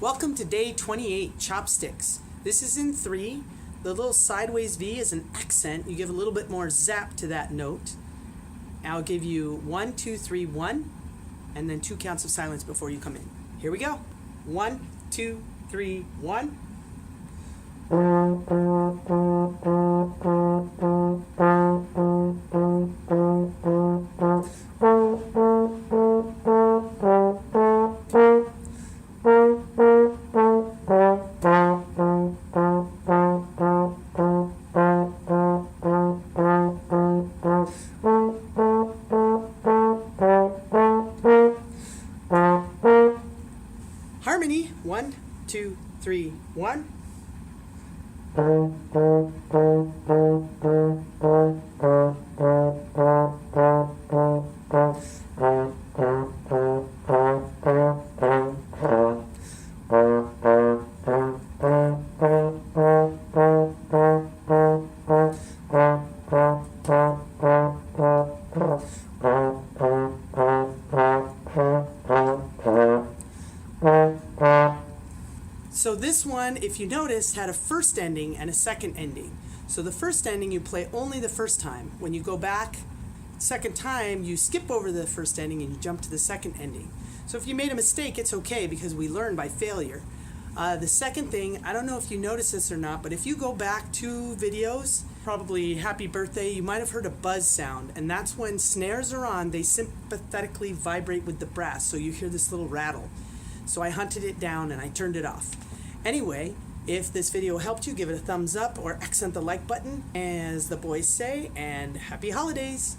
Welcome to day 28, Chopsticks. This is in 3. The little sideways V is an accent. You give a little bit more zap to that note. I'll give you 1, 2, 3, 1, and then 2 counts of silence before you come in. Here we go. 1, 2, 3, 1. Harmony. 1, 2, 3, 1. So this one, if you notice, had a first ending and a second ending. So the first ending you play only the first time. When you go back second time, you skip over the first ending and you jump to the second ending. So if you made a mistake, it's okay because we learn by failure. The second thing, I don't know if you notice this or not, but if you go back 2 videos, probably Happy Birthday, you might have heard a buzz sound, and that's when snares are on, they sympathetically vibrate with the brass, so you hear this little rattle. So I hunted it down and I turned it off. Anyway, if this video helped you, give it a thumbs up or accent the like button, as the boys say, and happy holidays!